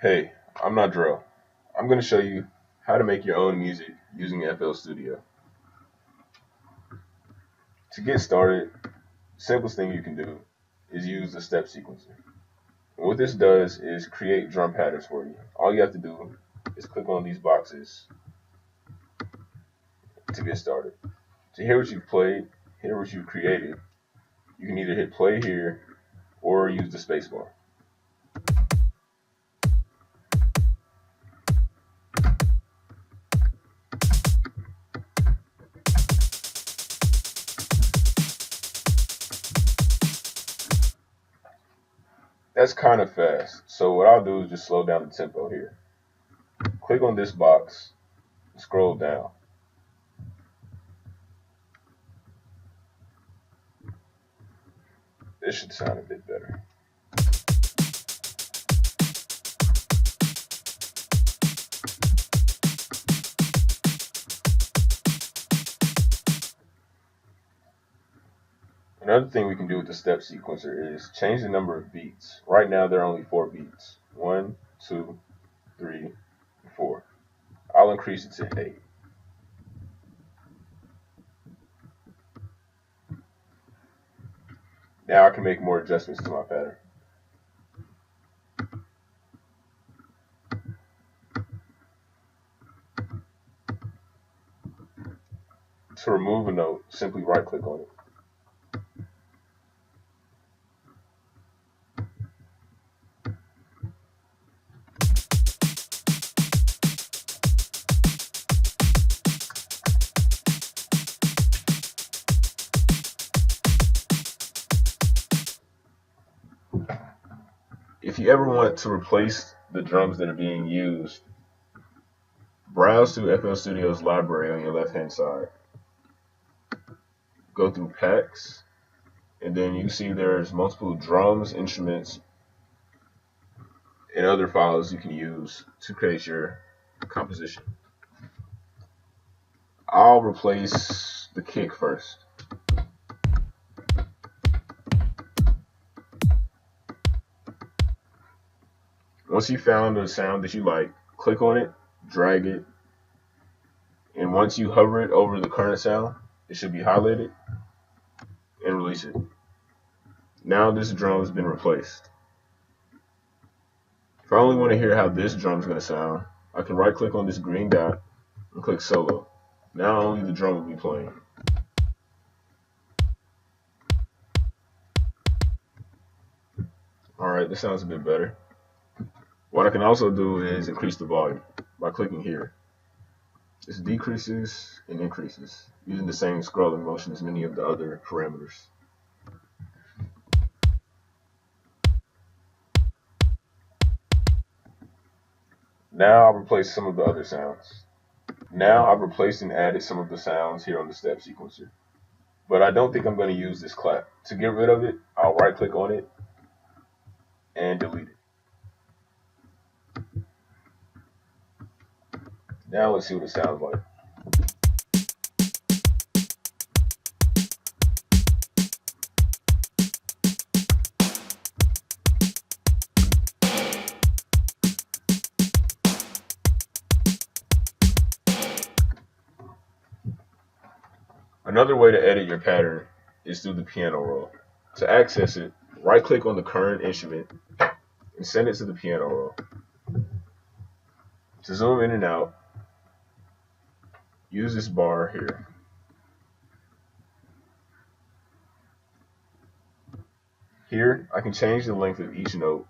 Hey, I'm not Drill. I'm going to show you how to make your own music using FL Studio. To get started, the simplest thing you can do is use the step sequencer. And what this does is create drum patterns for you. All you have to do is click on these boxes to get started. To hear what you've played, hear what you've created, you can either hit play here or use the spacebar. That's kind of fast, so what I'll do is just slow down the tempo here. Click on this box, scroll down. This should sound a bit better. Another thing we can do with the step sequencer is change the number of beats. Right now there are only 4 beats. 1, 2, 3, 4. I'll increase it to 8. Now I can make more adjustments to my pattern. To remove a note, simply right click on it. If you ever want to replace the drums that are being used, browse through FL Studio's library on your left hand side. Go through packs, and then you see there's multiple drums, instruments, and other files you can use to create your composition. I'll replace the kick first. Once you found a sound that you like, click on it, drag it, and once you hover it over the current sound, it should be highlighted, and release it. Now this drum has been replaced. If I only want to hear how this drum is going to sound, I can right click on this green dot and click solo. Now only the drum will be playing. Alright, this sounds a bit better. What I can also do is increase the volume by clicking here. This decreases and increases using the same scrolling motion as many of the other parameters. Now I'll replace some of the other sounds. Now I've replaced and added some of the sounds here on the step sequencer. But I don't think I'm going to use this clap. To get rid of it, I'll right click on it and delete it. Now let's see what it sounds like. Another way to edit your pattern is through the piano roll. To access it, right click on the current instrument and send it to the piano roll. To zoom in and out, use this bar here. Here, I can change the length of each note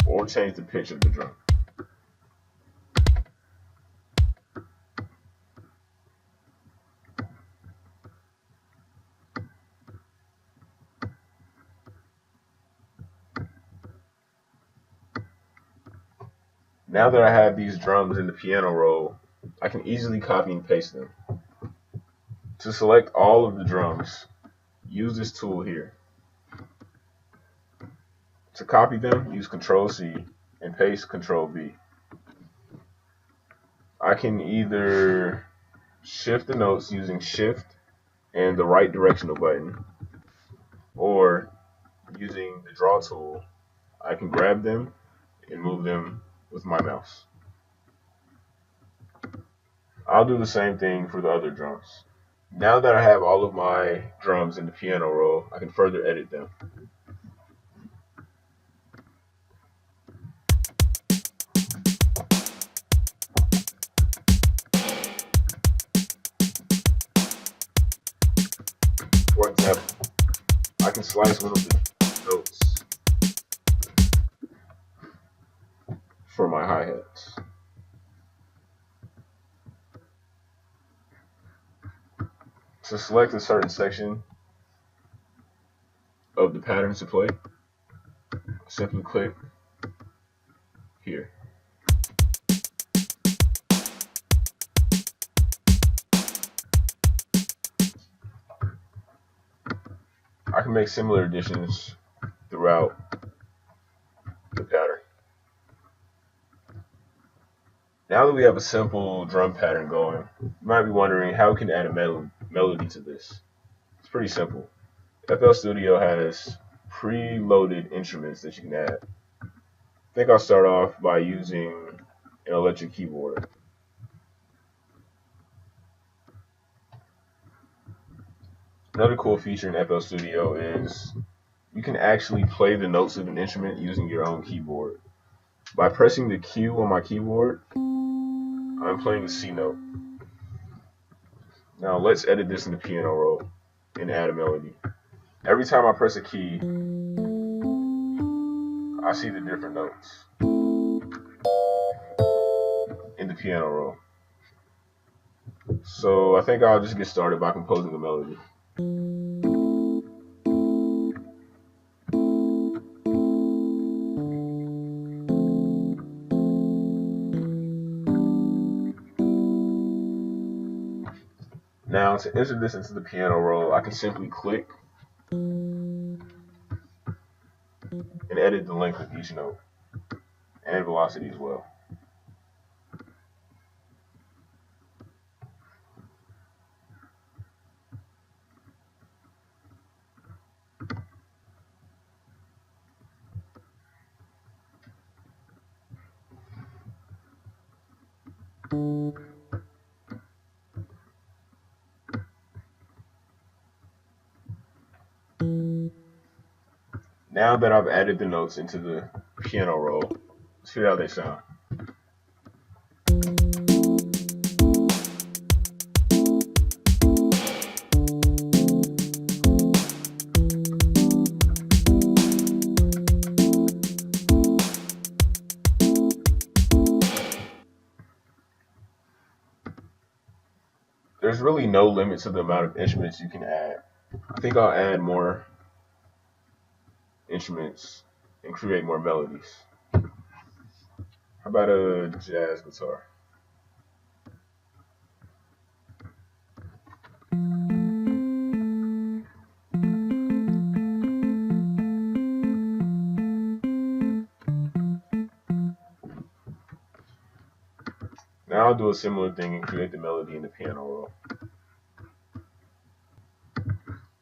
or change the pitch of the drum. Now that I have these drums in the piano roll, I can easily copy and paste them. To select all of the drums, use this tool here. To copy them, use Ctrl-C and paste Ctrl-V. I can either shift the notes using Shift and the right directional button, or using the draw tool, I can grab them and move them with my mouse. I'll do the same thing for the other drums. Now that I have all of my drums in the piano roll, I can further edit them. For example, I can slice one of the notes for my hi-hats. To select a certain section of the pattern to play, simply click here. I can make similar additions throughout the pattern. Now that we have a simple drum pattern going, you might be wondering how we can add a melody to this. It's pretty simple. FL Studio has pre-loaded instruments that you can add. I think I'll start off by using an electric keyboard. Another cool feature in FL Studio is you can actually play the notes of an instrument using your own keyboard. By pressing the Q on my keyboard, I'm playing the C note. Now let's edit this in the piano roll and add a melody. Every time I press a key, I see the different notes in the piano roll. So I think I'll just get started by composing a melody. Now to enter this into the piano roll, I can simply click and edit the length of each note and velocity as well. Now that I've added the notes into the piano roll, let's hear how they sound. There's really no limit to the amount of instruments you can add. I think I'll add more instruments and create more melodies. How about a jazz guitar? Now I'll do a similar thing and create the melody in the piano roll.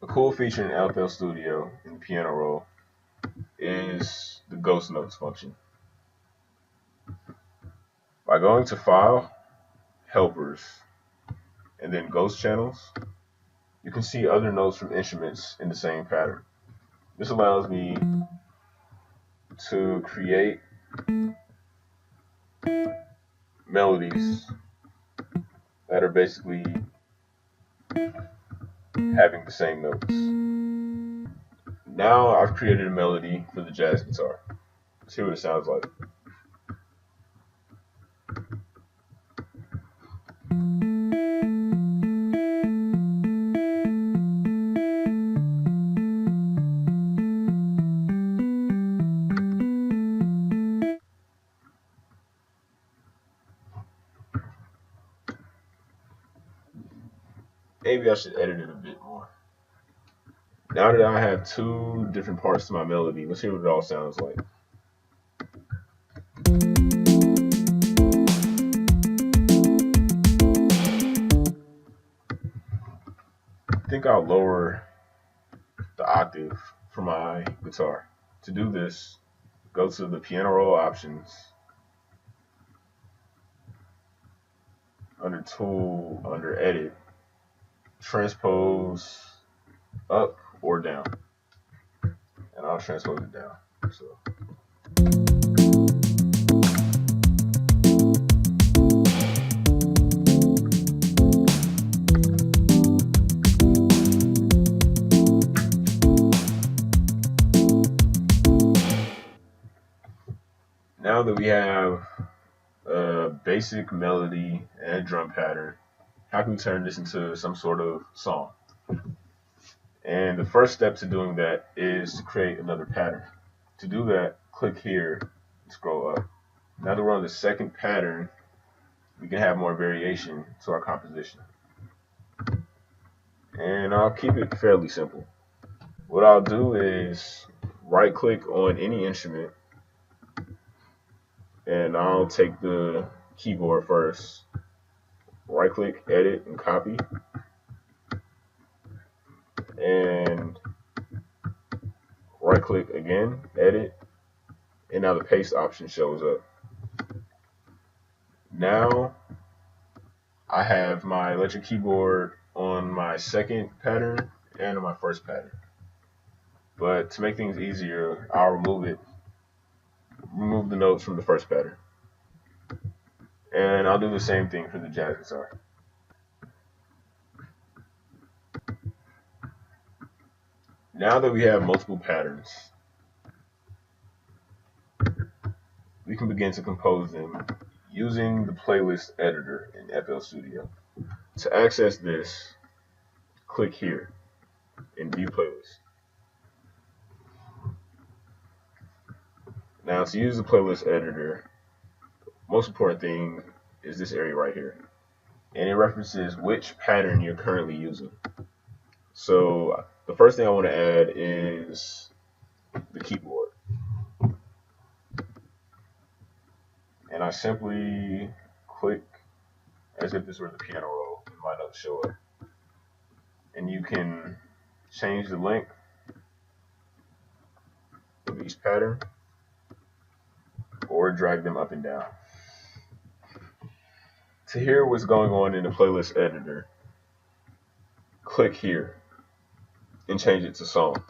A cool feature in FL Studio in the piano roll is the ghost notes function. By going to File, Helpers, and then Ghost Channels, you can see other notes from instruments in the same pattern. This allows me to create melodies that are basically having the same notes. Now I've created a melody for the jazz guitar. Let's see what it sounds like. Maybe I should edit it a bit more. Now that I have two different parts to my melody, let's hear what it all sounds like. I think I'll lower the octave for my guitar. To do this, go to the piano roll options, under tool, under edit, transpose up or down, and I'll transpose it down. So now that we have a basic melody and a drum pattern, how can we turn this into some sort of song? And the first step to doing that is to create another pattern. To do that, click here and scroll up. Now that we're on the second pattern, we can have more variation to our composition. And I'll keep it fairly simple. What I'll do is right click on any instrument, and I'll take the keyboard first. Right click, edit, and copy. And right click again, edit, and now the paste option shows up. Now I have my electric keyboard on my second pattern and on my first pattern. But to make things easier, I'll remove the notes from the first pattern. And I'll do the same thing for the jazz guitar. Now that we have multiple patterns, we can begin to compose them using the playlist editor in FL Studio. To access this, click here in View Playlist. Now, to use the playlist editor, most important thing is this area right here, and it references which pattern you're currently using. So the first thing I want to add is the keyboard, and I simply click as if this were the piano roll, and my notes show up. And you can change the length of each pattern or drag them up and down. To hear what's going on in the playlist editor, click here and change it to song.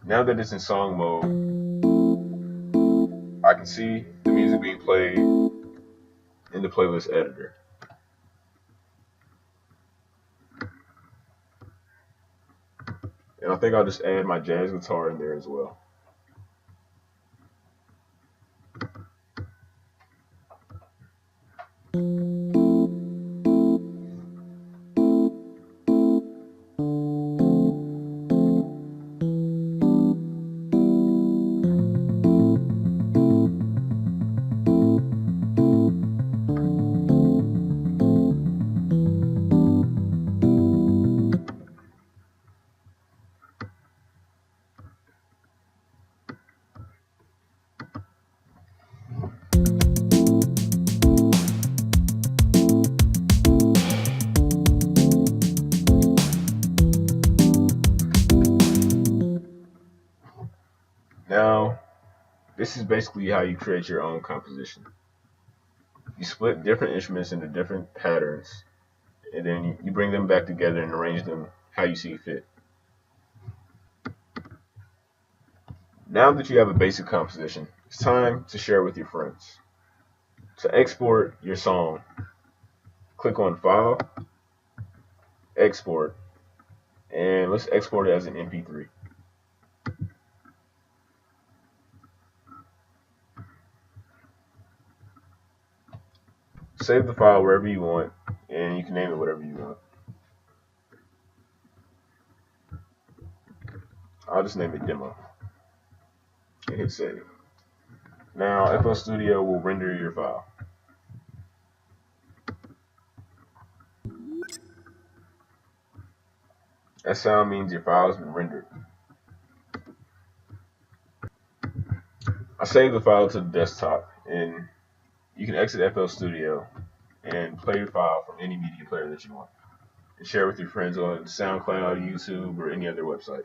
Now that it's in song mode, I can see the music being played in the playlist editor. And I think I'll just add my jazz guitar in there as well. Now, this is basically how you create your own composition. You split different instruments into different patterns, and then you bring them back together and arrange them how you see fit. Now that you have a basic composition, it's time to share it with your friends. To export your song, click on File, Export, and let's export it as an MP3. Save the file wherever you want, and you can name it whatever you want. I'll just name it Demo and hit save. Now FL Studio will render your file. That sound means your file has been rendered. I saved the file to the desktop, and you can exit FL Studio and play your file from any media player that you want. and share with your friends on SoundCloud, YouTube, or any other website.